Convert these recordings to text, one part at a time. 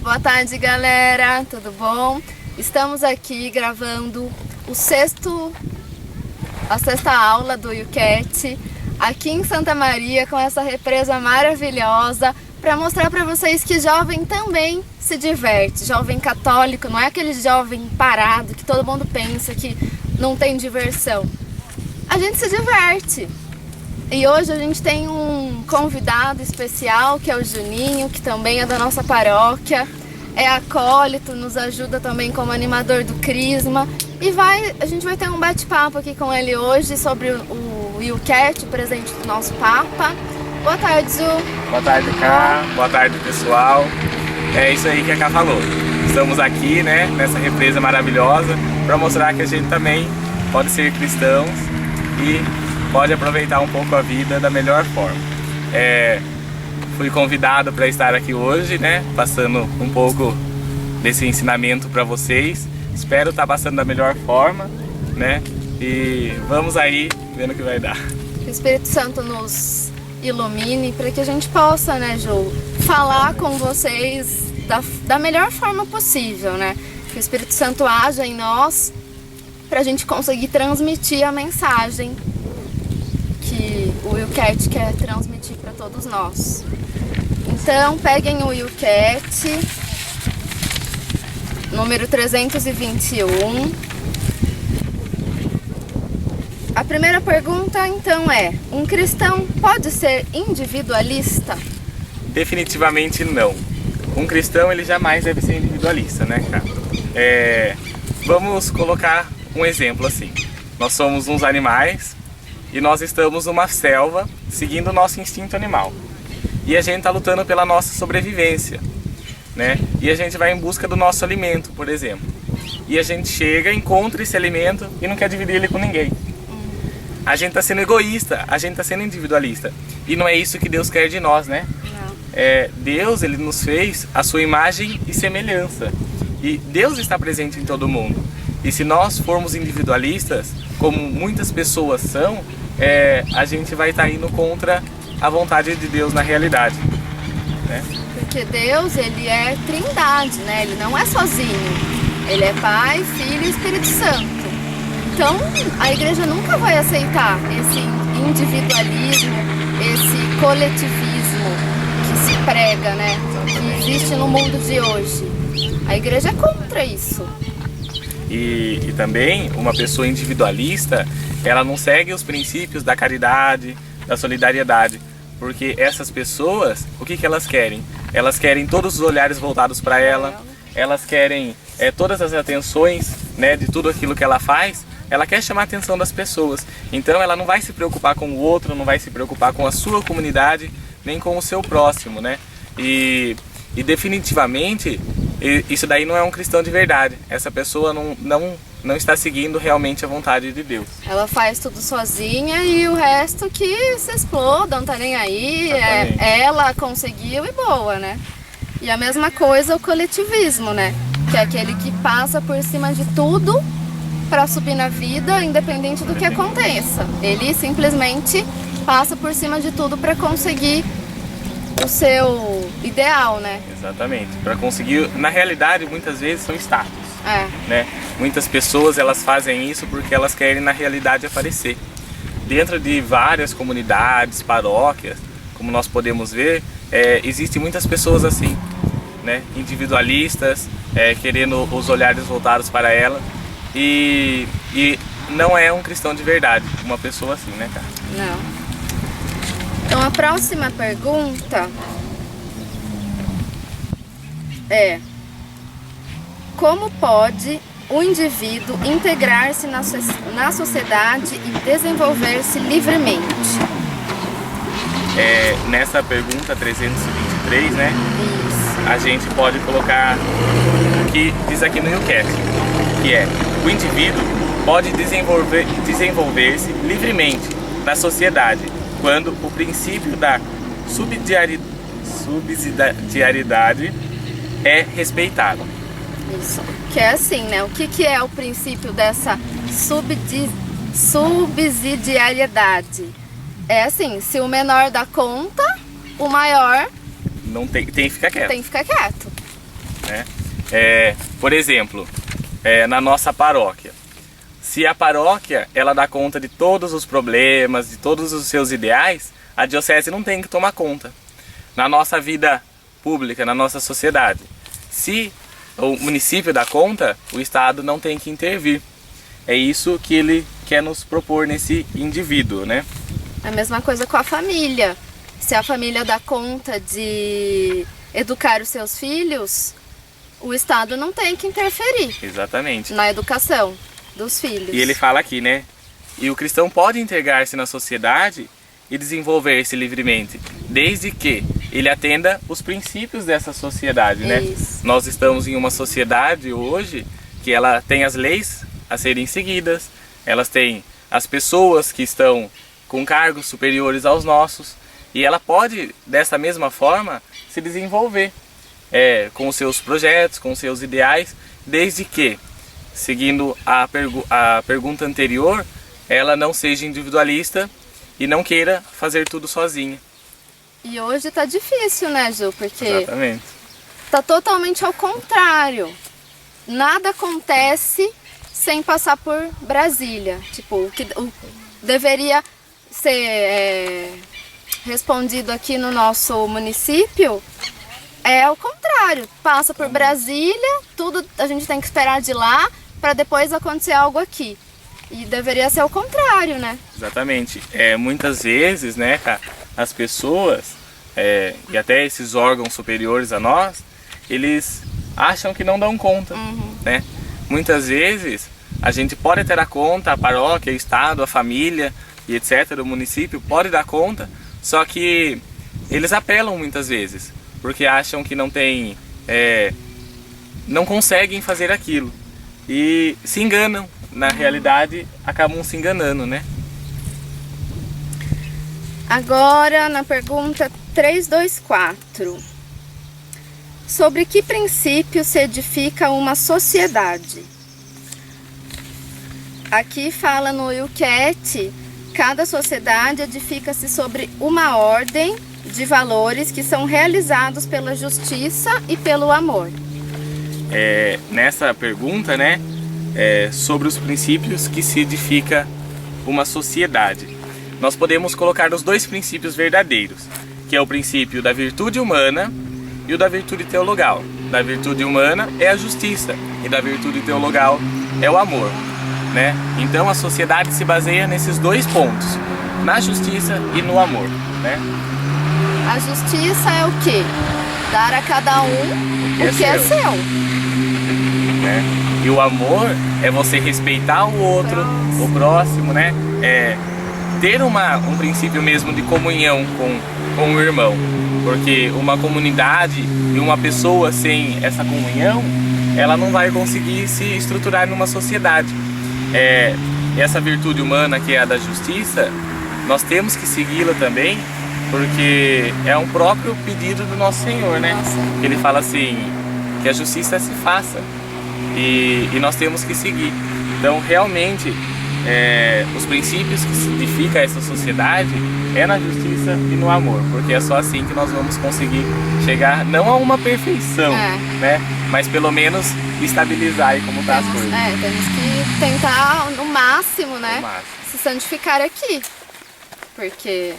Boa tarde, galera, tudo bom? Estamos aqui gravando a sexta aula do YouCat aqui em Santa Maria com essa represa maravilhosa para mostrar para vocês que jovem também se diverte. Jovem católico não é aquele jovem parado que todo mundo pensa que não tem diversão. A gente se diverte. E hoje a gente tem um convidado especial, que é o Juninho, que também é da nossa paróquia, é acólito, nos ajuda também como animador do Crisma. E a gente vai ter um bate-papo aqui com ele hoje sobre o YouCat, o presente do nosso Papa. Boa tarde, Ju. Boa tarde, Ká. Boa tarde, pessoal. É isso aí que a Ká falou. Estamos aqui, né, nessa represa maravilhosa, para mostrar que a gente também pode ser cristãos e pode aproveitar um pouco a vida da melhor forma. Fui convidado para estar aqui hoje, né, passando um pouco desse ensinamento para vocês. Espero estar passando da melhor forma, né, e vamos aí vendo o que vai dar. Que o Espírito Santo nos ilumine para que a gente possa, né, Ju, falar com vocês da melhor forma possível, né, que o Espírito Santo haja em nós para a gente conseguir transmitir a mensagem que o YouCat quer transmitir para todos nós. Então, peguem o YouCat, número 321. A primeira pergunta, então, é: um cristão pode ser individualista? Definitivamente não. Um cristão, ele jamais deve ser individualista, né, cara? Vamos colocar um exemplo assim. Nós somos uns animais e nós estamos numa selva seguindo o nosso instinto animal. E a gente está lutando pela nossa sobrevivência, né? E a gente vai em busca do nosso alimento, por exemplo. E a gente chega, encontra esse alimento e não quer dividir ele com ninguém. A gente está sendo egoísta, a gente está sendo individualista. E não é isso que Deus quer de nós, né? Deus, ele nos fez a sua imagem e semelhança. E Deus está presente em todo mundo. E se nós formos individualistas, como muitas pessoas são, a gente vai estar indo contra a vontade de Deus na realidade, né? Porque Deus, ele é trindade, né? Ele não é sozinho. Ele é Pai, Filho e Espírito Santo. Então, a igreja nunca vai aceitar esse individualismo, esse coletivismo que se prega, né? Que existe no mundo de hoje. A igreja é contra isso. E também uma pessoa individualista, ela não segue os princípios da caridade, da solidariedade, porque essas pessoas, o que elas querem? Elas querem todos os olhares voltados para ela, elas querem todas as atenções, né, de tudo aquilo que ela faz. Ela quer chamar a atenção das pessoas, então ela não vai se preocupar com o outro, não vai se preocupar com a sua comunidade, nem com o seu próximo, né? E definitivamente isso daí não é um cristão de verdade. Essa pessoa não está seguindo realmente a vontade de Deus. Ela faz tudo sozinha e o resto que se exploda, não tá nem aí. Ela conseguiu e boa, né? E a mesma coisa o coletivismo, né? Que é aquele que passa por cima de tudo para subir na vida, independente do que aconteça. Ele simplesmente passa por cima de tudo para conseguir o seu ideal, né? Exatamente. Para conseguir, na realidade, muitas vezes são status, né? Muitas pessoas, elas fazem isso porque elas querem na realidade aparecer. Dentro de várias comunidades, paróquias, como nós podemos ver, existem muitas pessoas assim, né? Individualistas, querendo os olhares voltados para ela, e não é um cristão de verdade, uma pessoa assim, né, cara? Não. Então a próxima pergunta é: como pode o indivíduo integrar-se na sociedade e desenvolver-se livremente? Nessa pergunta 323, né? Isso. A gente pode colocar o que diz aqui no YouCat, que é: o indivíduo pode desenvolver-se livremente na sociedade quando o princípio da subsidiariedade é respeitado. Isso. Que é assim, né? O que é o princípio dessa subsidiariedade? É assim, se o menor dá conta, o maior não tem que ficar quieto. Tem que ficar quieto. né? Por exemplo, na nossa paróquia, se a paróquia ela dá conta de todos os problemas, de todos os seus ideais, a diocese não tem que tomar conta. Na nossa vida pública, na nossa sociedade, se o município dá conta, o Estado não tem que intervir. É isso que ele quer nos propor nesse indivíduo, né? A mesma coisa com a família. Se a família dá conta de educar os seus filhos, o Estado não tem que interferir. Exatamente. Na educação dos filhos. E ele fala aqui, né? E o cristão pode integrar-se na sociedade e desenvolver-se livremente, desde que ele atenda os princípios dessa sociedade, né? Isso. Nós estamos em uma sociedade hoje que ela tem as leis a serem seguidas, elas têm as pessoas que estão com cargos superiores aos nossos, e ela pode, dessa mesma forma, se desenvolver com os seus projetos, com os seus ideais, desde que, seguindo a pergunta anterior, ela não seja individualista e não queira fazer tudo sozinha. E hoje tá difícil, né, Ju? Porque Exatamente. tá totalmente ao contrário. Nada acontece sem passar por Brasília. Tipo, o que deveria ser respondido aqui no nosso município é o contrário. Passa por Brasília, tudo a gente tem que esperar de lá para depois acontecer algo aqui. E deveria ser o contrário, né? Exatamente. Muitas vezes, né, cara, as pessoas e até esses órgãos superiores a nós, eles acham que não dão conta, né? Muitas vezes a gente pode ter a conta, a paróquia, o estado, a família e etc, do município pode dar conta, só que eles apelam muitas vezes, porque acham que não tem, não conseguem fazer aquilo e se enganam. Na realidade, acabam se enganando, né? Agora, na pergunta 324. Sobre que princípio se edifica uma sociedade? Aqui fala no Yucat, cada sociedade edifica-se sobre uma ordem de valores que são realizados pela justiça e pelo amor. Nessa pergunta, né? Sobre os princípios que se edifica uma sociedade. Nós podemos colocar os dois princípios verdadeiros, que é o princípio da virtude humana e o da virtude teologal. Da virtude humana é a justiça e da virtude teologal é o amor, né? Então a sociedade se baseia nesses dois pontos, na justiça e no amor, né? A justiça é o quê? Dar a cada um o que é seu. Né? E o amor é você respeitar o outro, o próximo, né? Ter um princípio mesmo de comunhão com o irmão. Porque uma comunidade e uma pessoa sem essa comunhão, ela não vai conseguir se estruturar numa sociedade. Essa virtude humana que é a da justiça, nós temos que segui-la também, porque é um próprio pedido do nosso Senhor, né? Ele fala assim, que a justiça se faça. E nós temos que seguir. Então, realmente, os princípios que se edifica essa sociedade é na justiça e no amor, porque é só assim que nós vamos conseguir chegar, não a uma perfeição, né? Mas pelo menos estabilizar aí como tá as coisas. Temos que tentar no máximo, né? No máximo. Se santificar aqui, porque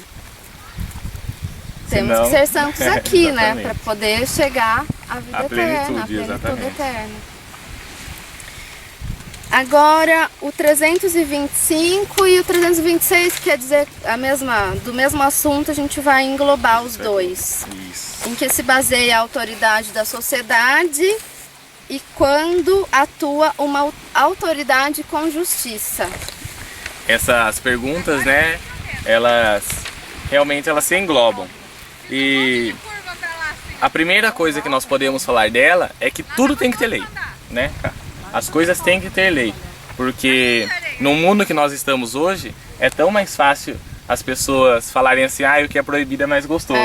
temos Senão, que ser santos aqui, né? exatamente. Para poder chegar à vida eterna, à plenitude exatamente. eterna. Agora, o 325 e o 326, quer dizer, do mesmo assunto, a gente vai englobar os dois. Isso. Em que se baseia a autoridade da sociedade e quando atua uma autoridade com justiça. Essas perguntas, né, elas realmente se englobam. E a primeira coisa que nós podemos falar dela é que tudo tem que ter lei, né? As coisas têm que ter lei, porque no mundo que nós estamos hoje, é tão mais fácil as pessoas falarem assim, o que é proibido é mais gostoso,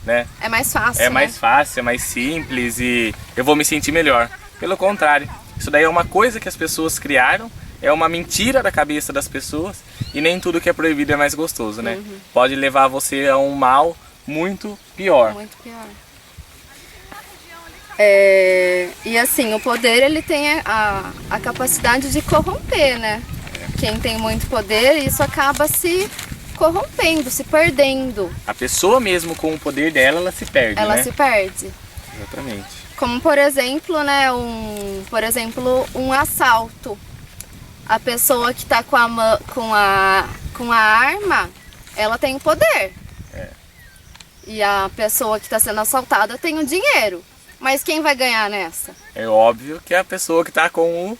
né? É mais fácil, É mais fácil, é mais simples e eu vou me sentir melhor. Pelo contrário, isso daí é uma coisa que as pessoas criaram, é uma mentira da cabeça das pessoas e nem tudo que é proibido é mais gostoso, né? Pode levar você a um mal muito pior. Muito pior. E assim, o poder ele tem a capacidade de corromper, né? Quem tem muito poder, isso acaba se corrompendo, se perdendo. A pessoa mesmo com o poder dela, ela se perde, Ela né? se perde. Exatamente. Como por exemplo, né, um assalto. A pessoa que está com a arma, ela tem o poder. E a pessoa que está sendo assaltada tem o dinheiro. Mas quem vai ganhar nessa? É óbvio que é a pessoa que está com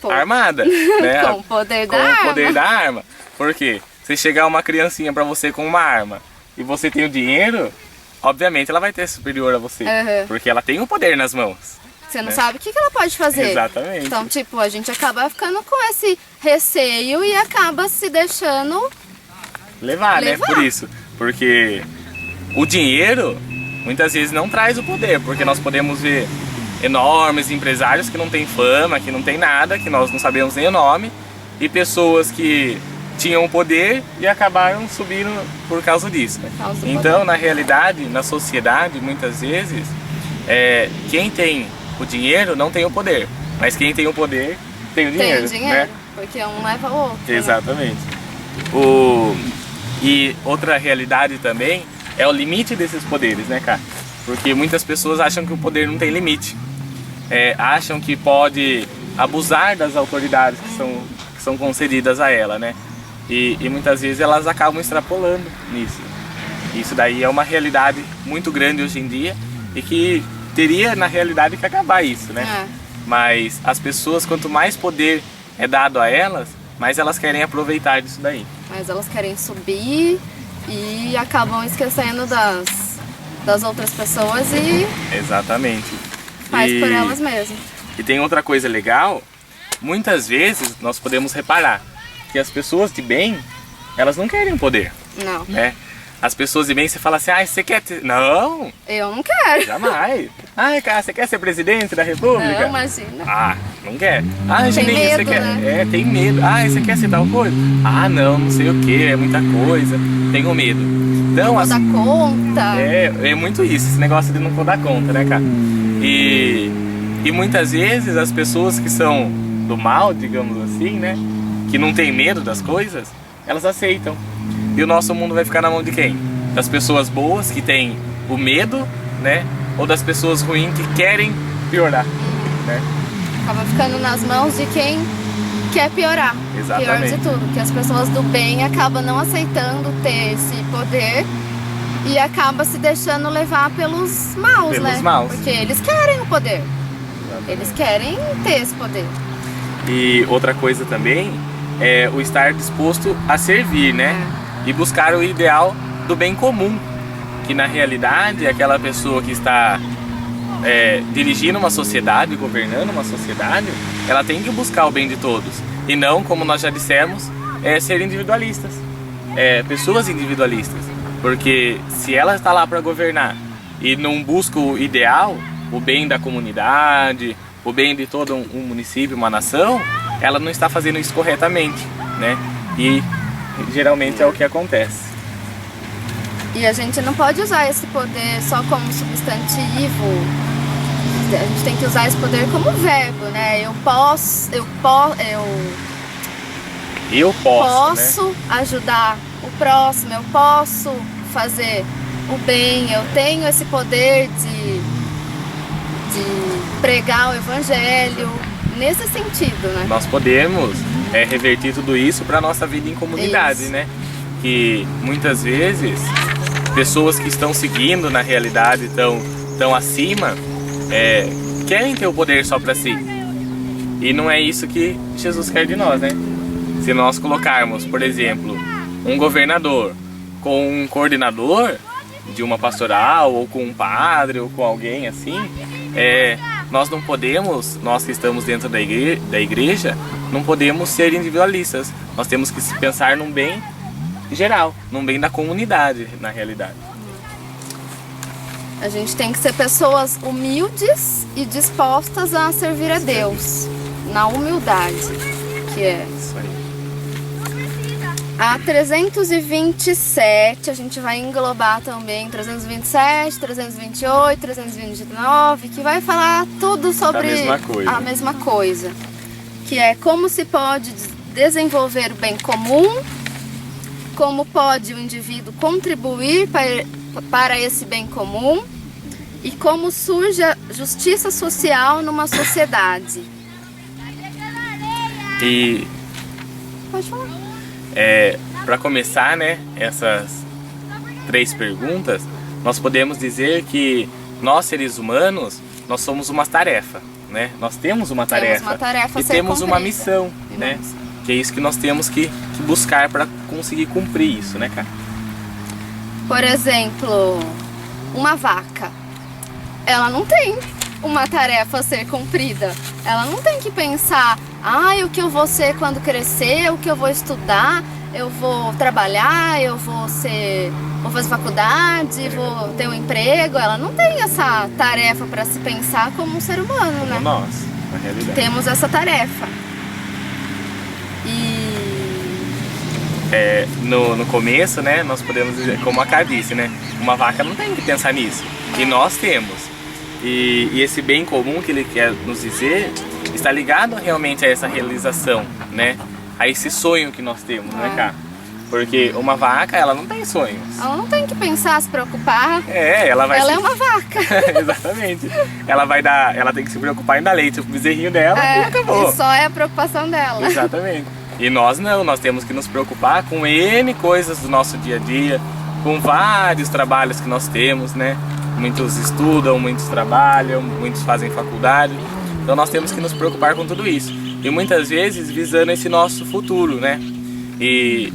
a armada, né? Com o poder da com arma. o poder da arma. Por quê? Se chegar uma criancinha para você com uma arma e você tem o dinheiro, obviamente ela vai ter superior a você. Uhum. Porque ela tem o poder nas mãos. Você não sabe o que ela pode fazer. Exatamente. Então, tipo, a gente acaba ficando com esse receio e acaba se deixando levar, né? Por isso. Porque o dinheiro muitas vezes não traz o poder, porque nós podemos ver enormes empresários que não têm fama, que não tem nada, que nós não sabemos nem o nome, e pessoas que tinham poder e acabaram subindo por causa disso. Então, na realidade, na sociedade, muitas vezes, quem tem o dinheiro não tem o poder, mas quem tem o poder tem o dinheiro. Tem o dinheiro, né? porque um leva o outro. Exatamente. Né? E outra realidade também é o limite desses poderes, né, cara? Porque muitas pessoas acham que o poder não tem limite. Acham que pode abusar das autoridades que são concedidas a ela, né? E muitas vezes elas acabam extrapolando nisso. Isso daí é uma realidade muito grande hoje em dia e que teria, na realidade, que acabar isso, né? Mas as pessoas, quanto mais poder é dado a elas, mais elas querem aproveitar disso daí. Mas elas querem subir e acabam esquecendo das outras pessoas e exatamente. faz por elas mesmas. E tem outra coisa legal, muitas vezes nós podemos reparar que as pessoas de bem, elas não querem poder. Não. Né? As pessoas de bem, você fala assim, você quer ter... Não! Eu não quero. Jamais! Cara, você quer ser presidente da república? Não, imagina. Não quer. Tem Juninho, medo, você quer... né? Tem medo. Você quer ser tal coisa? Não sei o que, é muita coisa. Tenho medo. Então, não vou dar conta. É muito isso, esse negócio de não vou dar conta, né, cara? E muitas vezes as pessoas que são do mal, digamos assim, né? Que não tem medo das coisas, elas aceitam. E o nosso mundo vai ficar na mão de quem? Das pessoas boas que têm o medo, né? Ou das pessoas ruins que querem piorar, né? Acaba ficando nas mãos de quem quer piorar. Exatamente. Pior de tudo, que as pessoas do bem acabam não aceitando ter esse poder e acaba se deixando levar pelos maus, né? Maus. Porque eles querem o poder. Exatamente. Eles querem ter esse poder. E outra coisa também é o estar disposto a servir, né? E buscar o ideal do bem comum, que na realidade é aquela pessoa que está dirigindo uma sociedade, governando uma sociedade, ela tem que buscar o bem de todos e não, como nós já dissemos, ser individualistas, pessoas individualistas, porque se ela está lá para governar e não busca o ideal, o bem da comunidade, o bem de todo um município, uma nação, ela não está fazendo isso corretamente, né? E geralmente é o que acontece. E a gente não pode usar esse poder só como substantivo. A gente tem que usar esse poder como verbo, né? Eu posso, né? ajudar o próximo, eu posso fazer o bem, eu tenho esse poder de pregar o evangelho, nesse sentido, né? Nós podemos reverter tudo isso para a nossa vida em comunidade, isso. né? Que muitas vezes pessoas que estão seguindo na realidade tão acima querem ter o poder só para si. E não é isso que Jesus quer de nós, né? Se nós colocarmos, por exemplo, um governador com um coordenador de uma pastoral, ou com um padre, ou com alguém assim, nós não podemos, nós que estamos dentro da igreja, não podemos ser individualistas. Nós temos que pensar num bem geral, num bem da comunidade, na realidade. A gente tem que ser pessoas humildes e dispostas a servir a Deus, na humildade, que é. Isso aí. A 327, a gente vai englobar também 327, 328, 329, que vai falar tudo sobre a mesma coisa. Que é como se pode desenvolver o bem comum, como pode o indivíduo contribuir para esse bem comum e como surge a justiça social numa sociedade. E pode falar. Para começar, né, essas 3 perguntas, nós podemos dizer que nós, seres humanos, nós somos uma tarefa, né? Nós temos uma tarefa, a e ser temos cumprida. uma missão, né? Que é isso que nós temos que buscar para conseguir cumprir isso, né, cara? Por exemplo, uma vaca, ela não tem uma tarefa a ser cumprida. Ela não tem que pensar, o que eu vou ser quando crescer, o que eu vou estudar, eu vou trabalhar, eu vou fazer faculdade, vou ter um emprego. Ela não tem essa tarefa para se pensar como um ser humano, né? Nós, na realidade. Temos essa tarefa. No começo, né, nós podemos dizer, como a Ká disse, né, uma vaca não tem que pensar nisso, e nós temos. E esse bem comum que ele quer nos dizer está ligado realmente a essa realização, né, a esse sonho que nós temos, né, Ká? Porque uma vaca, ela não tem sonhos. Ela não tem que pensar, se preocupar. Ela é uma vaca. Exatamente. Ela tem que se preocupar em dar leite pro bezerrinho dela e acabou. E só é a preocupação dela. Exatamente. E nós não, nós temos que nos preocupar com N coisas do nosso dia a dia, com vários trabalhos que nós temos, né? Muitos estudam, muitos trabalham, muitos fazem faculdade. Então nós temos que nos preocupar com tudo isso. E muitas vezes visando esse nosso futuro, né? E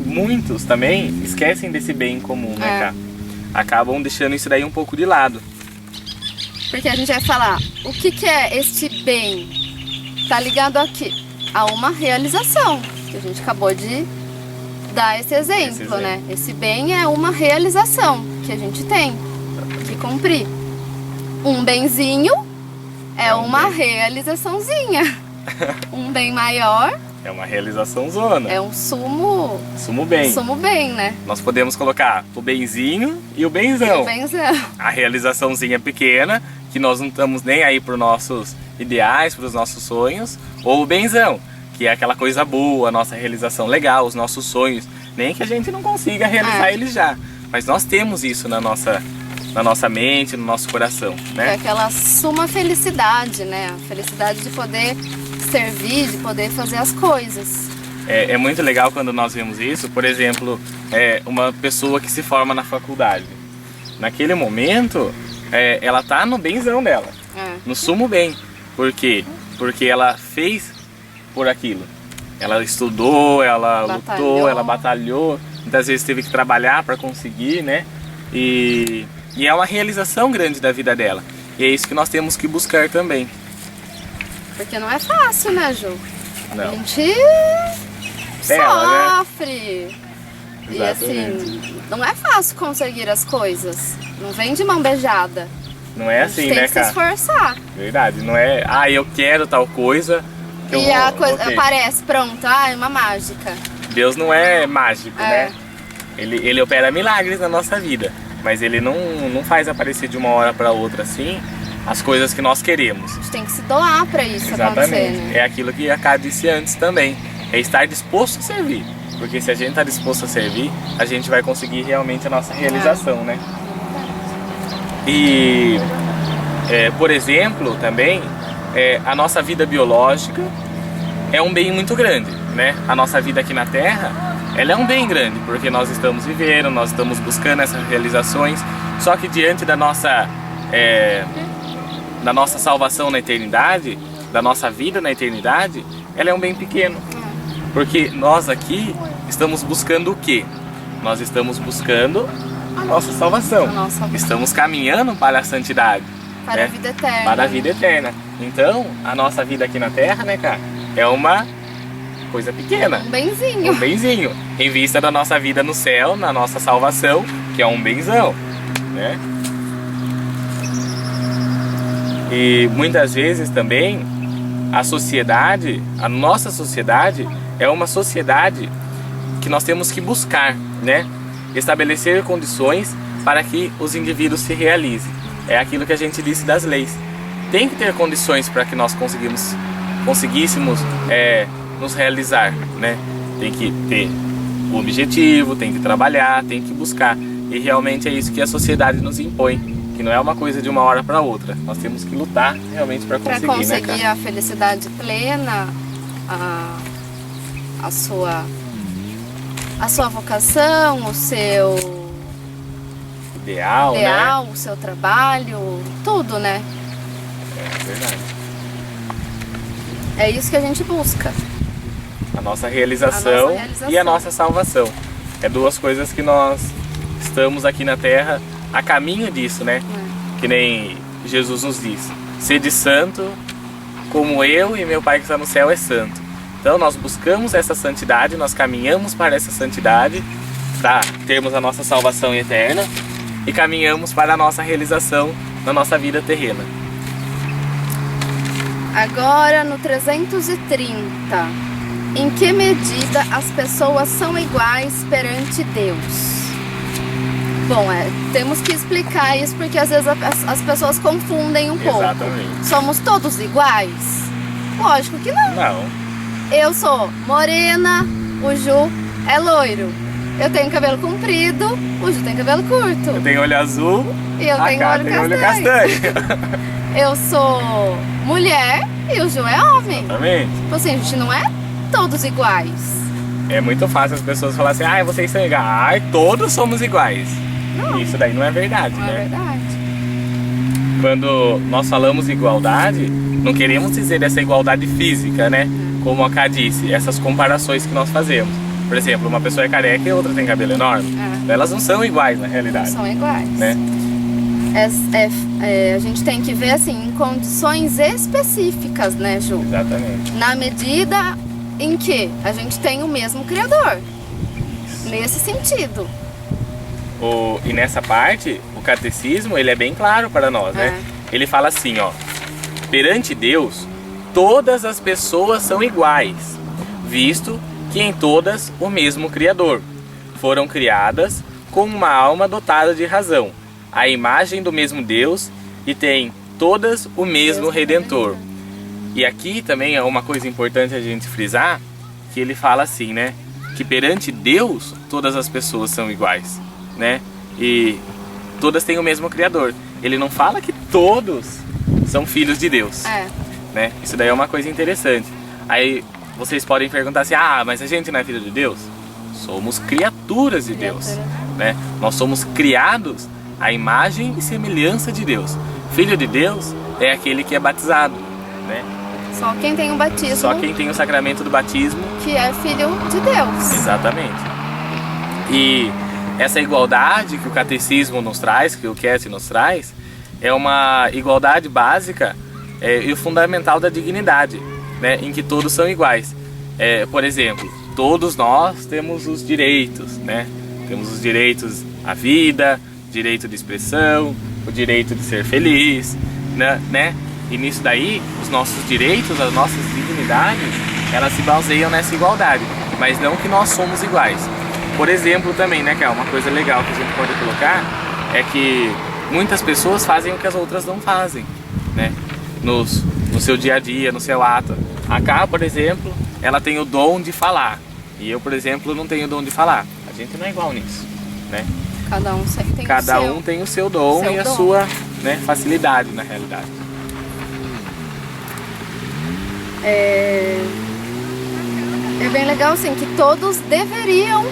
muitos também esquecem desse bem comum, né, Ká? Acabam deixando isso daí um pouco de lado. Porque a gente vai falar, o que é este bem? Tá ligado aqui a uma realização, que a gente acabou de dar esse exemplo, né? Esse bem é uma realização que a gente tem que cumprir. Um benzinho é uma realizaçãozinha. Um bem maior é uma realização zona. É um sumo bem. Sumo bem, né? Nós podemos colocar o benzinho e o benzão. O benzão. A realizaçãozinha pequena, que nós não estamos nem aí para os nossos ideais, para os nossos sonhos, ou o benzão, que é aquela coisa boa, a nossa realização legal, os nossos sonhos, nem que a gente não consiga realizar eles já, mas nós temos isso na nossa mente, no nosso coração, né? É aquela suma felicidade, né? A felicidade de poder servir, de poder fazer as coisas. É muito legal quando nós vemos isso, por exemplo, uma pessoa que se forma na faculdade. Naquele momento, ela tá no benzão dela, no sumo bem. Por quê? Porque ela fez por aquilo. Ela estudou, ela lutou, ela batalhou, muitas vezes teve que trabalhar para conseguir, né? E é uma realização grande da vida dela. E é isso que nós temos que buscar também. Porque não é fácil, né, Ju? Não. A gente sofre. Né? E assim, não é fácil conseguir as coisas. Não vem de mão beijada. Não é assim, né, cara? Tem que se esforçar. Verdade, não é, eu quero tal coisa. E a coisa aparece, pronto, é uma mágica. Deus não é mágico, né? Ele opera milagres na nossa vida, mas ele não faz aparecer de uma hora para outra assim as coisas que nós queremos. A gente tem que se doar para isso acontecer, né? É aquilo que a Ká disse antes também, é estar disposto a servir. Porque se a gente está disposto a servir, a gente vai conseguir realmente a nossa realização, né? E, por exemplo, também, a nossa vida biológica é um bem muito grande, né? A nossa vida aqui na Terra, ela é um bem grande, porque nós estamos vivendo, nós estamos buscando essas realizações, só que diante da nossa salvação na eternidade, da nossa vida na eternidade, ela é um bem pequeno. Porque nós aqui estamos buscando o quê? Nós estamos buscando a nossa salvação. Estamos caminhando para a santidade. Para a vida eterna. Para a vida eterna. Então, a nossa vida aqui na Terra, né, cara, é uma coisa pequena. Um benzinho. Um benzinho. Em vista da nossa vida no céu, na nossa salvação, que é um benzão, né? E muitas vezes também a nossa sociedade é uma sociedade que nós temos que buscar, né? Estabelecer condições para que os indivíduos se realizem. É aquilo que a gente disse das leis. Tem que ter condições para que nós conseguíssemos nos realizar, né? Tem que ter um objetivo, tem que trabalhar, tem que buscar. E realmente é isso que a sociedade nos impõe, que não é uma coisa de uma hora para outra. Nós temos que lutar realmente para conseguir, para conseguir, né, a felicidade plena, a sua vocação, o seu ideal, né? O seu trabalho, tudo, né? É verdade. É isso que a gente busca. A nossa realização e a nossa salvação. É duas coisas que nós estamos aqui na Terra a caminho disso, né? Que nem Jesus nos diz: sede santo como eu e meu Pai que está no céu é santo. Então nós buscamos essa santidade, nós caminhamos para essa santidade, para termos a nossa salvação eterna, e caminhamos para a nossa realização na nossa vida terrena. Agora no 330, em que medida as pessoas são iguais perante Deus? Bom, temos que explicar isso porque às vezes as pessoas confundem um pouco. Exatamente. Somos todos iguais? Lógico que não. Não. Eu sou morena, o Ju é loiro. Eu tenho cabelo comprido, o Ju tem cabelo curto. Eu tenho olho azul e eu tenho olho castanho. Eu sou mulher e o Ju é homem. Exatamente. Tipo assim, a gente não é todos iguais. É muito fácil as pessoas falarem assim: vocês são iguais, todos somos iguais. Não. Isso daí não é verdade, não né? É verdade. Quando nós falamos igualdade, não queremos dizer essa igualdade física, né? Como a Ká disse, essas comparações que nós fazemos. Por exemplo, uma pessoa é careca e outra tem cabelo enorme. Elas não são iguais na realidade. Não são iguais. Né? A gente tem que ver assim, em condições específicas, né, Ju? Exatamente. Na medida em que a gente tem o mesmo Criador. Nesse sentido. E nessa parte, o catecismo, ele é bem claro para nós, né? Ele fala assim, ó: perante Deus, todas as pessoas são iguais, visto que em todas o mesmo Criador. Foram criadas com uma alma dotada de razão, a imagem do mesmo Deus, e têm todas o mesmo Redentor. E aqui também é uma coisa importante a gente frisar, que ele fala assim, né? Que perante Deus, todas as pessoas são iguais, né? E todas têm o mesmo Criador. Ele não fala que todos são filhos de Deus, né? Isso daí é uma coisa interessante. Aí vocês podem perguntar assim: mas a gente não é filho de Deus? Somos criaturas de Deus, né? Nós somos criados à imagem e semelhança de Deus. Filho de Deus é aquele que é batizado, né? Só quem tem o batismo. Só quem tem o sacramento do batismo. Que é filho de Deus. Exatamente. E essa igualdade que o catecismo nos traz, que o CAT nos traz, é uma igualdade básica e fundamental da dignidade, né? Em que todos são iguais. Por exemplo, todos nós temos os direitos, né? Temos os direitos à vida, direito de expressão, o direito de ser feliz, né? E nisso daí, os nossos direitos, as nossas dignidades, elas se baseiam nessa igualdade, mas não que nós somos iguais. Por exemplo também, né, que é uma coisa legal que a gente pode colocar, é que muitas pessoas fazem o que as outras não fazem, né? No seu dia a dia, no seu ato. A Ká, por exemplo, ela tem o dom de falar, e eu, por exemplo, não tenho o dom de falar. A gente não é igual nisso, né? Cada um tem o seu dom e a sua, né, facilidade na realidade. É bem legal, assim, que todos deveriam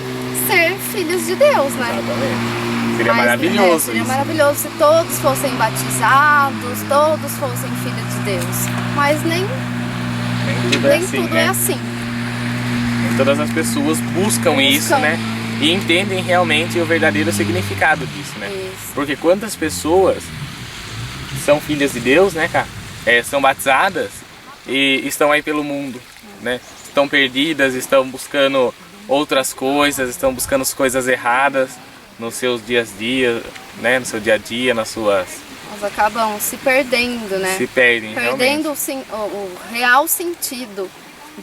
ser filhos de Deus, né? Exatamente. Seria maravilhoso isso. Seria maravilhoso se todos fossem batizados, todos fossem filhos de Deus. Mas nem tudo é assim. Nem todas as pessoas buscam isso, né? E entendem realmente o verdadeiro significado disso, né? Isso. Porque quantas pessoas são filhas de Deus, né, cara? São batizadas e estão aí pelo mundo, né? Estão perdidas, estão buscando outras coisas, estão buscando as coisas erradas nos seus dias a dia, né? No seu dia a dia, nas suas... Elas acabam se perdendo, né? Se perdem, perdendo o real sentido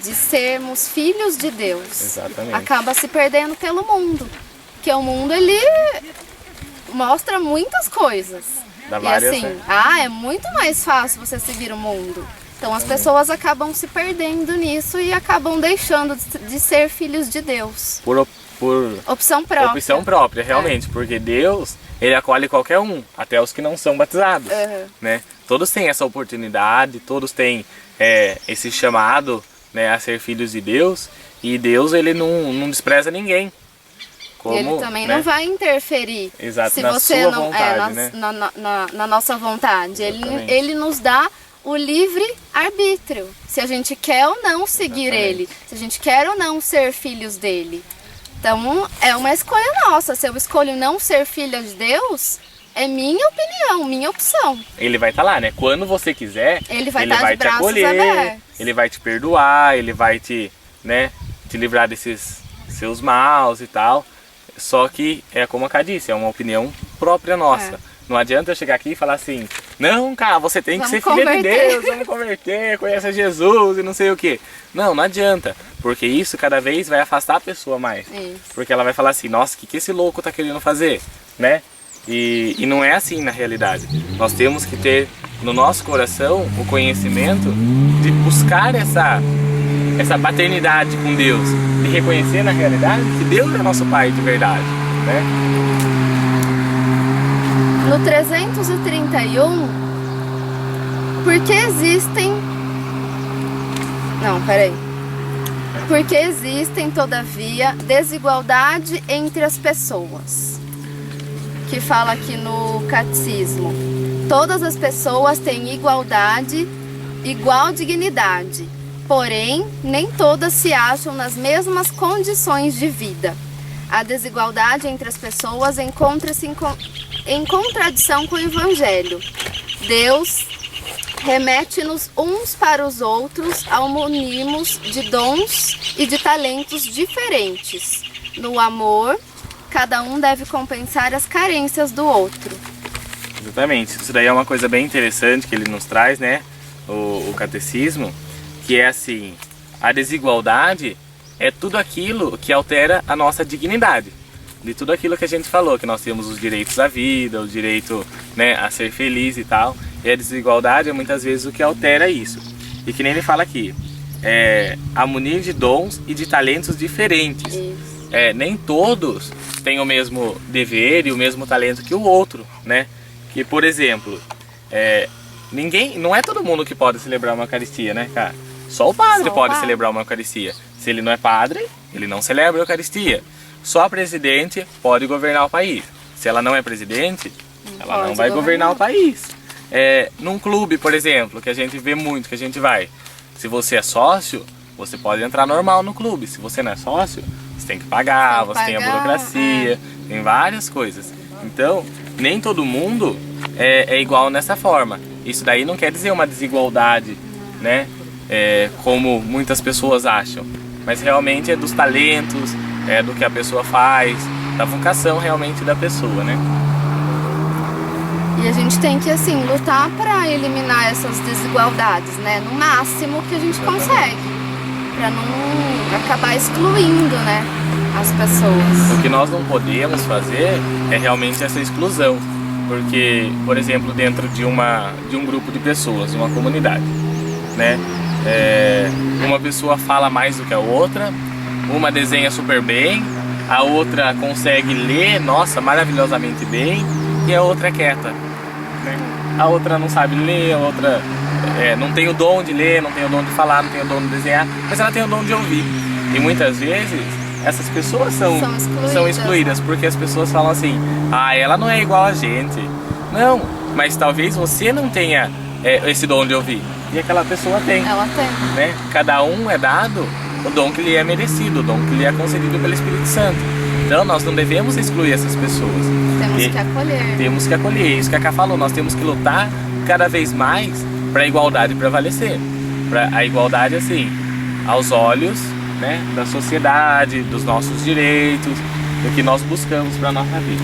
de sermos filhos de Deus, Exatamente. acaba se perdendo pelo mundo. Porque o mundo, ele mostra muitas coisas. Dá E várias, assim, né? é muito mais fácil você seguir o mundo. Então as pessoas acabam se perdendo nisso e acabam deixando de ser filhos de Deus. Por Opção própria. opção própria, realmente, porque Deus, ele acolhe qualquer um, até os que não são batizados, né? Todos têm essa oportunidade, todos têm esse chamado, né, a ser filhos de Deus, e Deus, ele não despreza ninguém. Como, ele também, né, não vai interferir. Exato, se na você sua não vontade, né? na nossa vontade. Exatamente. Ele nos dá o livre arbítrio. Se a gente quer ou não seguir Exatamente. ele, se a gente quer ou não ser filhos dele. Então é uma escolha nossa. Se eu escolho não ser filha de Deus, é minha opinião, minha opção. Ele vai estar lá, né? Quando você quiser, Ele vai estar de te braços acolher, abertos. ele vai te perdoar, ele vai te, né, te livrar desses seus maus e tal. Só que é como a Ká disse, é uma opinião própria nossa. Não adianta eu chegar aqui e falar assim, não, cara, você tem que Vamos ser filha de converter. Deus, vamos converter, conheça Jesus e não sei o que. Não adianta, porque isso cada vez vai afastar a pessoa mais. Isso. Porque ela vai falar assim, nossa, o que esse louco tá querendo fazer, né? E não é assim na realidade. Nós temos que ter no nosso coração o conhecimento de buscar essa paternidade com Deus, de reconhecer na realidade que Deus é nosso Pai de verdade, né? No 331, porque existem... Não, peraí. Porque existem, todavia, desigualdade entre as pessoas. Que fala aqui no catecismo. Todas as pessoas têm igualdade, igual dignidade. Porém, nem todas se acham nas mesmas condições de vida. A desigualdade entre as pessoas encontra-se em contradição com o Evangelho. Deus remete-nos uns para os outros ao munimos de dons e de talentos diferentes. No amor, cada um deve compensar as carências do outro. Exatamente. Isso daí é uma coisa bem interessante que ele nos traz, né? O catecismo, que é assim, a desigualdade é tudo aquilo que altera a nossa dignidade. De tudo aquilo que a gente falou, que nós temos os direitos à vida, o direito, né, a ser feliz e tal. E a desigualdade é muitas vezes o que altera isso. E que nem ele fala aqui, a munir de dons e de talentos diferentes. Nem todos têm o mesmo dever e o mesmo talento que o outro, né? Que, por exemplo, não é todo mundo que pode celebrar uma Eucaristia, né, cara? Só o padre pode celebrar uma Eucaristia. Se ele não é padre, ele não celebra a Eucaristia. Só a presidente pode governar o país. Se ela não é presidente, ela não vai governar o país. Num clube, por exemplo, que a gente vê muito, que a gente vai. Se você é sócio, você pode entrar normal no clube. Se você não é sócio, você tem que pagar, você tem a burocracia, tem várias coisas. Então, nem todo mundo é igual nessa forma. Isso daí não quer dizer uma desigualdade, né? Como muitas pessoas acham. Mas realmente é dos talentos, do que a pessoa faz, da vocação realmente da pessoa, né? E a gente tem que, assim, lutar para eliminar essas desigualdades, né? No máximo que a gente consegue. Para não acabar excluindo, né, as pessoas. O que nós não podemos fazer é realmente essa exclusão. Porque, por exemplo, dentro de um grupo de pessoas, de uma comunidade, né? Uma pessoa fala mais do que a outra, uma desenha super bem, a outra consegue ler, nossa, maravilhosamente bem, e a outra é quieta, né? A outra não sabe ler, a outra não tem o dom de ler, não tem o dom de falar, não tem o dom de desenhar, mas ela tem o dom de ouvir. E muitas vezes essas pessoas são excluídas, porque as pessoas falam assim, ela não é igual a gente. Não, mas talvez você não tenha esse dom de ouvir, e aquela pessoa tem. Ela tem. Né? Cada um é dado o dom que lhe é merecido, o dom que lhe é concedido pelo Espírito Santo. Então nós não devemos excluir essas pessoas. Temos que acolher. Temos que acolher, isso que a Ká falou, nós temos que lutar cada vez mais para a igualdade prevalecer. Para a igualdade, assim, aos olhos, né, da sociedade, dos nossos direitos, do que nós buscamos para a nossa vida.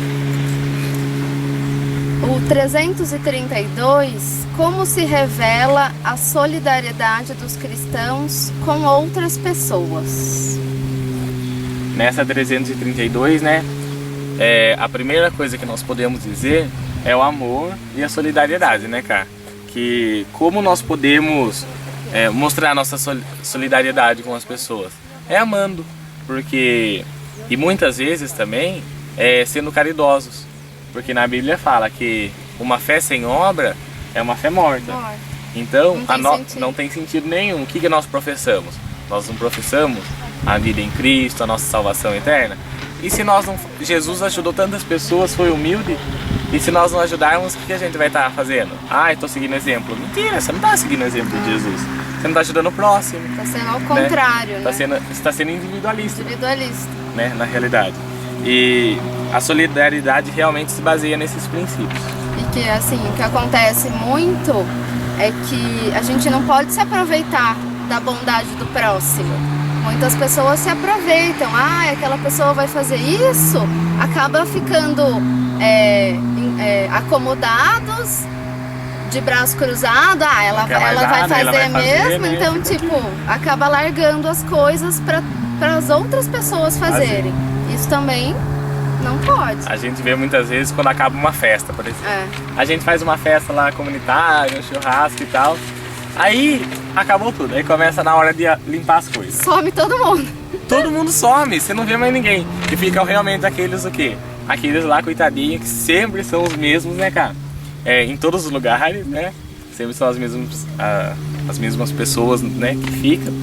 O 332, como se revela a solidariedade dos cristãos com outras pessoas? Nessa 332, né, a primeira coisa que nós podemos dizer é o amor e a solidariedade, né, cara? Que como nós podemos mostrar nossa solidariedade com as pessoas? É amando, porque e muitas vezes também sendo caridosos, porque na Bíblia fala que uma fé sem obra é uma fé morta. Então não tem sentido nenhum. O que nós professamos? Nós não professamos a vida em Cristo, a nossa salvação eterna. E se nós não... Jesus ajudou tantas pessoas, foi humilde. E se nós não ajudarmos, o que a gente vai estar fazendo? Ah, estou seguindo o exemplo. Mentira, você não está seguindo o exemplo de Jesus. Você não está ajudando o próximo. Está sendo ao contrário, né? Você está sendo individualista. Individualista. Né, na realidade. E a solidariedade realmente se baseia nesses princípios. E que, assim, o que acontece muito é que a gente não pode se aproveitar da bondade do próximo. Muitas pessoas se aproveitam, aquela pessoa vai fazer isso, acaba ficando acomodados, de braço cruzado, ela vai fazer mesmo, então tipo, acaba largando as coisas para as outras pessoas fazerem. Isso também não pode. A gente vê muitas vezes quando acaba uma festa, por exemplo. A gente faz uma festa lá comunitária, um churrasco e tal. Aí acabou tudo, aí começa na hora de limpar as coisas. Some todo mundo. Todo mundo some, você não vê mais ninguém. E ficam realmente aqueles o quê? Aqueles lá, coitadinhos, que sempre são os mesmos, né, cara? Em todos os lugares, né? Sempre são as mesmas pessoas, né, que ficam.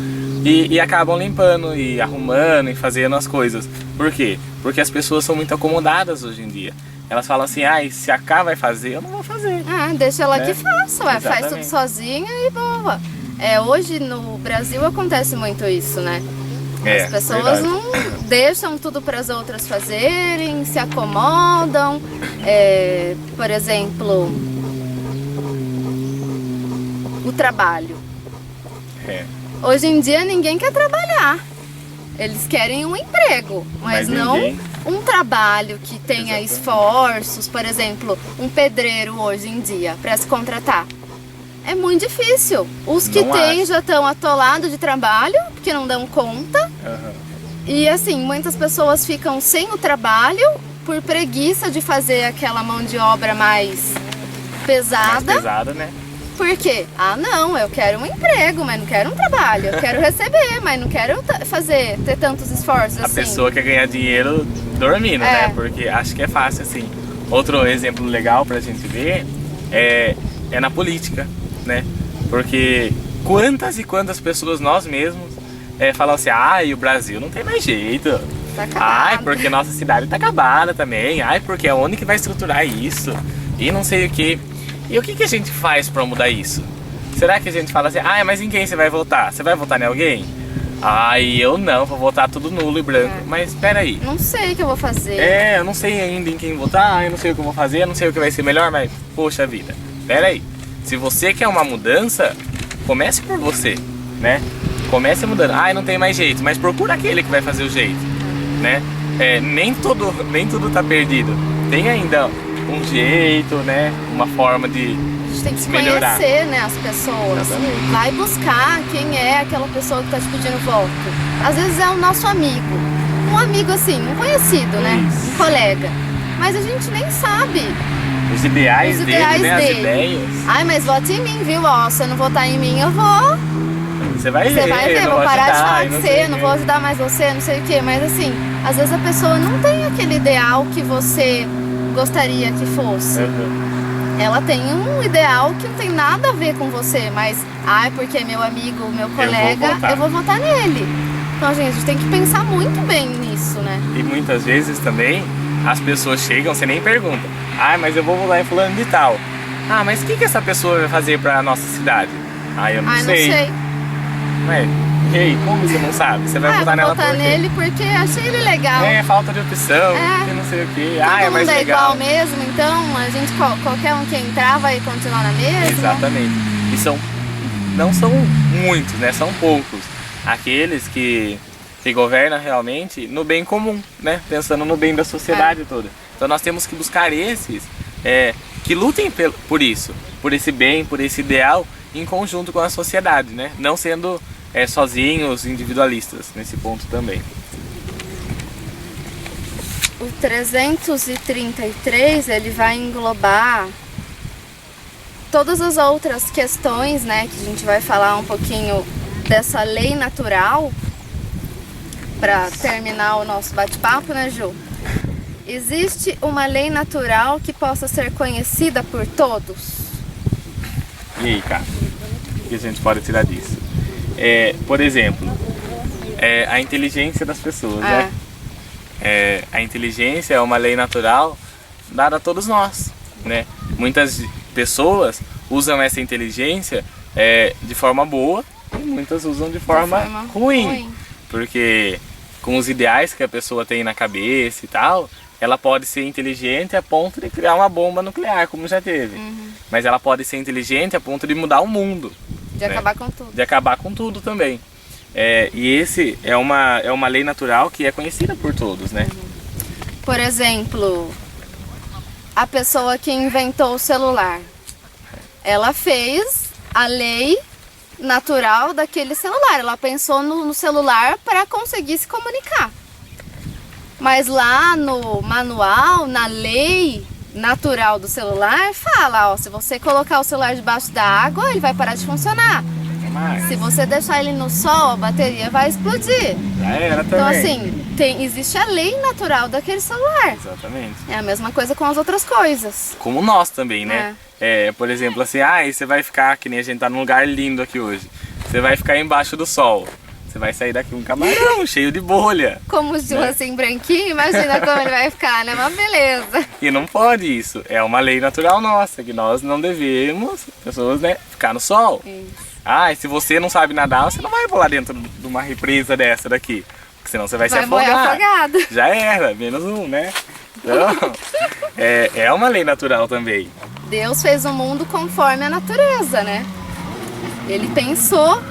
E acabam limpando e arrumando e fazendo as coisas. Por quê? Porque as pessoas são muito acomodadas hoje em dia. Elas falam assim, se a Cá vai fazer, eu não vou fazer. Deixa ela que faça, faz tudo sozinha e boa. Hoje no Brasil acontece muito isso, né? As pessoas não deixam tudo para as outras fazerem, se acomodam. Por exemplo, o trabalho. Hoje em dia ninguém quer trabalhar. Eles querem um emprego, mas não um trabalho que tenha esforços. Por exemplo, um pedreiro hoje em dia, para se contratar. É muito difícil. Os que têm já estão atolados de trabalho, porque não dão conta. E assim, muitas pessoas ficam sem o trabalho por preguiça de fazer aquela mão de obra mais pesada. Mais pesada, né? Por quê? Não, eu quero um emprego, mas não quero um trabalho. Eu quero receber, mas não quero ter tantos esforços assim. A pessoa quer ganhar dinheiro dormindo, né? Porque acho que é fácil assim. Outro exemplo legal pra gente ver é na política, né? Porque quantas e quantas pessoas nós mesmos falam assim, o Brasil não tem mais jeito. Tá acabado. Porque nossa cidade tá acabada também. Porque é onde que vai estruturar isso. E não sei o que. E o que a gente faz pra mudar isso? Será que a gente fala assim, mas em quem você vai votar? Você vai votar em alguém? Eu não, vou votar tudo nulo e branco. Mas espera aí. Não sei o que eu vou fazer. Eu não sei ainda em quem votar, eu não sei o que eu vou fazer, eu não sei o que vai ser melhor, mas poxa vida, espera aí. Se você quer uma mudança, comece por você, né? Comece mudando. Não tem mais jeito, mas procura aquele que vai fazer o jeito, né? Nem tudo tá perdido. Tem ainda um jeito, né? Uma forma de a gente tem que se melhorar. Conhecer, né, as pessoas. Exatamente. Vai buscar quem é aquela pessoa que está te pedindo voto. Às vezes é o nosso amigo. Um amigo assim, um conhecido, né? Isso. Um colega. Mas a gente nem sabe. Os ideais dele, né? As dele. ideias. Mas vote em mim, viu? Se você não votar em mim, eu vou. Você vai ver, vou parar de falar de você, não o vou ajudar mais você, não sei o quê. Mas assim, às vezes a pessoa não tem aquele ideal que você gostaria que fosse. Ela tem um ideal que não tem nada a ver com você, mas porque é meu amigo, meu colega, eu vou votar nele. Então, gente, a gente tem que pensar muito bem nisso, né? E muitas vezes também as pessoas chegam, você nem pergunta. Mas eu vou votar em fulano de tal. Mas o que essa pessoa vai fazer pra nossa cidade? Eu não sei. Não sei. E aí, como você não sabe? Você vai votar nela por quê? Vou votar nele porque achei ele legal. Falta de opção, e não sei o quê. É mais legal. Igual mesmo, então a gente, qualquer um que entrar vai continuar na mesma. Exatamente. E não são muitos, né? São poucos. Aqueles que governam realmente no bem comum, né? Pensando no bem da sociedade toda. Então nós temos que buscar esses que lutem por isso, por esse bem, por esse ideal, em conjunto com a sociedade, né? Não sendo sozinhos, individualistas, nesse ponto também. O 333, ele vai englobar todas as outras questões, né, que a gente vai falar um pouquinho dessa lei natural para terminar o nosso bate-papo, né, Ju? Existe uma lei natural que possa ser conhecida por todos? E aí, cara, o que a gente pode tirar disso? Por exemplo, a inteligência das pessoas, né? A inteligência é uma lei natural dada a todos nós, né? Muitas pessoas usam essa inteligência de forma boa e muitas usam de forma ruim, porque com os ideais que a pessoa tem na cabeça e tal, ela pode ser inteligente a ponto de criar uma bomba nuclear, como já teve. Mas ela pode ser inteligente a ponto de mudar o mundo. De acabar com tudo. De acabar com tudo também. E esse é uma lei natural que é conhecida por todos, né? Por exemplo, a pessoa que inventou o celular, ela fez a lei natural daquele celular. Ela pensou no celular para conseguir se comunicar. Mas lá no manual, na lei natural do celular, fala, ó, se você colocar o celular debaixo da água, ele vai parar de funcionar. Se você deixar ele no sol, a bateria vai explodir. Já era também. Então assim, existe a lei natural daquele celular. Exatamente. É a mesma coisa com as outras coisas. Como nós também, né? Por exemplo, assim, você vai ficar, que nem a gente tá num lugar lindo aqui hoje. Você vai ficar embaixo do sol. Você vai sair daqui um camarão cheio de bolha. Como o Gil, né? Assim, branquinho, imagina como ele vai ficar, né? Uma beleza. E não pode isso. É uma lei natural nossa, que nós não devemos, pessoas, né, ficar no sol. Isso. E se você não sabe nadar, você não vai pular dentro de uma represa dessa daqui. Porque senão você vai se afogar. Morrer afogado. Já era, menos um, né? Então, é uma lei natural também. Deus fez o mundo conforme a natureza, né? Ele pensou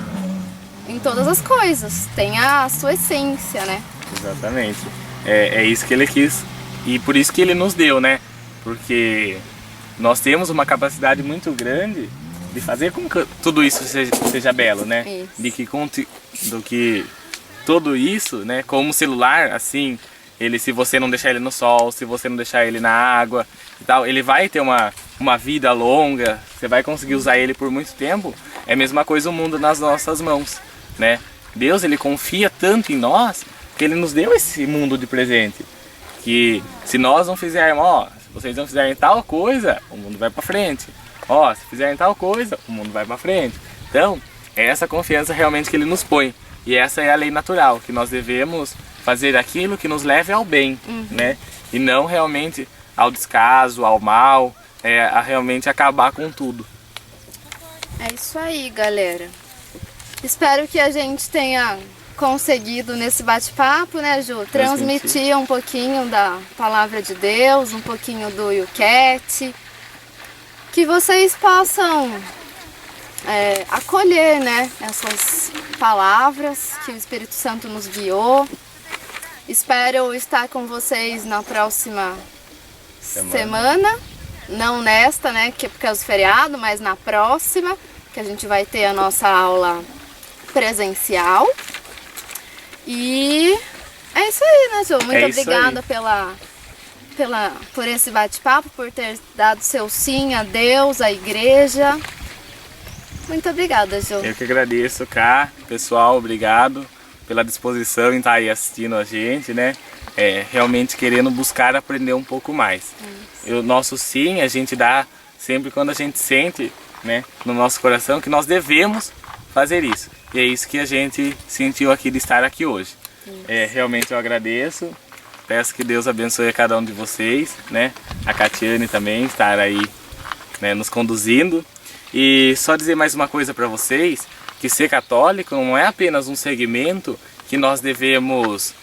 em todas as coisas, tem a sua essência, né? Exatamente. É isso que ele quis. E por isso que ele nos deu, né? Porque nós temos uma capacidade muito grande de fazer com que tudo isso seja belo, né? Isso. Do que tudo isso, né? Como o celular, assim, se você não deixar ele no sol, se você não deixar ele na água e tal, ele vai ter uma vida longa, você vai conseguir usar ele por muito tempo. É a mesma coisa o mundo nas nossas mãos, né? Deus, ele confia tanto em nós que ele nos deu esse mundo de presente. Que se nós não fizermos, se vocês não fizerem tal coisa, o mundo vai pra frente. Se fizerem tal coisa, o mundo vai pra frente. Então, é essa confiança realmente que ele nos põe. E essa é a lei natural, que nós devemos fazer aquilo que nos leve ao bem, né? E não realmente ao descaso, ao mal, a realmente acabar com tudo. É isso aí, galera. Espero que a gente tenha conseguido nesse bate-papo, né, Ju? Transmitir um pouquinho da palavra de Deus, um pouquinho do YouCat. Que vocês possam acolher, né, essas palavras que o Espírito Santo nos guiou. Espero estar com vocês na próxima semana. Não nesta, né, que é por causa do feriado, mas na próxima, que a gente vai ter a nossa aula presencial. E é isso aí, né, Ju? Muito obrigada por esse bate-papo, por ter dado seu sim a Deus, à igreja. Muito obrigada, Ju. Eu que agradeço, pessoal, obrigado pela disposição em estar aí assistindo a gente, né? Realmente querendo buscar aprender um pouco mais. O nosso sim a gente dá sempre quando a gente sente, né, no nosso coração que nós devemos fazer isso. E é isso que a gente sentiu aqui de estar aqui hoje. Realmente eu agradeço. Peço que Deus abençoe a cada um de vocês, né? A Catiane também estar aí, né, nos conduzindo. E só dizer mais uma coisa para vocês, que ser católico não é apenas um segmento que nós devemos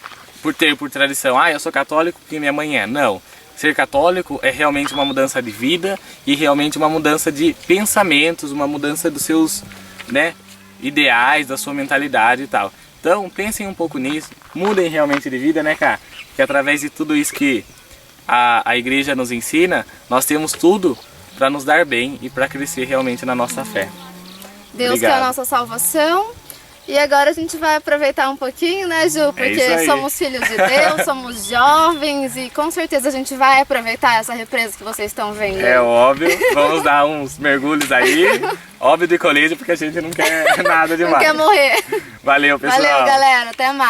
por tradição. Eu sou católico porque minha mãe é. Não. Ser católico é realmente uma mudança de vida e realmente uma mudança de pensamentos, uma mudança dos seus, né, ideais, da sua mentalidade e tal. Então pensem um pouco nisso, mudem realmente de vida, né, cara? Que através de tudo isso que a igreja nos ensina, nós temos tudo para nos dar bem e para crescer realmente na nossa fé. Deus Obrigado. que é a nossa salvação. E agora a gente vai aproveitar um pouquinho, né, Ju? Porque somos filhos de Deus, somos jovens e com certeza a gente vai aproveitar essa represa que vocês estão vendo. É óbvio, vamos dar uns mergulhos aí, óbvio de colégio, porque a gente não quer nada demais. Não quer morrer. Valeu, pessoal. Valeu, galera. Até mais.